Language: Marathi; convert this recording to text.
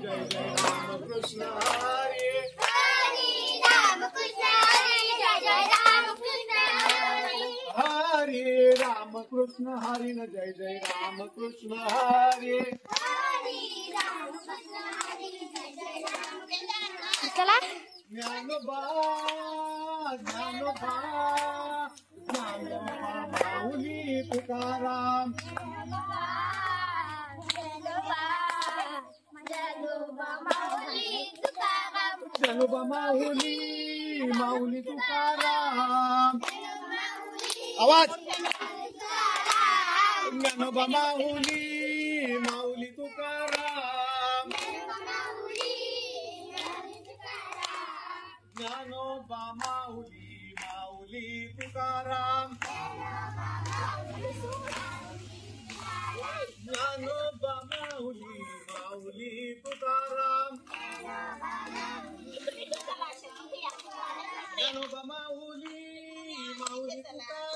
जय जय रामकृष्ण हरी. हरी रामकृष्ण हरी जय जय रामकृष्ण हरी. हरी रामकृष्ण हरी न जय जय रामकृष्ण हरी. हरी रामकृष्ण हरी जय जय रामकृष्ण हरी. चला ज्ञानोबा ज्ञानोबा ज्ञानोबा माऊली तुकाराम. ज्ञानोबा माऊली माऊली तुकाराम. आवाज. ज्ञानोबा माऊली माऊली तुकाराम. ज्ञानोबा माऊली माऊली तुकाराम. ज्ञानोबा माऊली माऊली तुकाराम. ज्ञानोबा माऊली माऊली तुकाराम.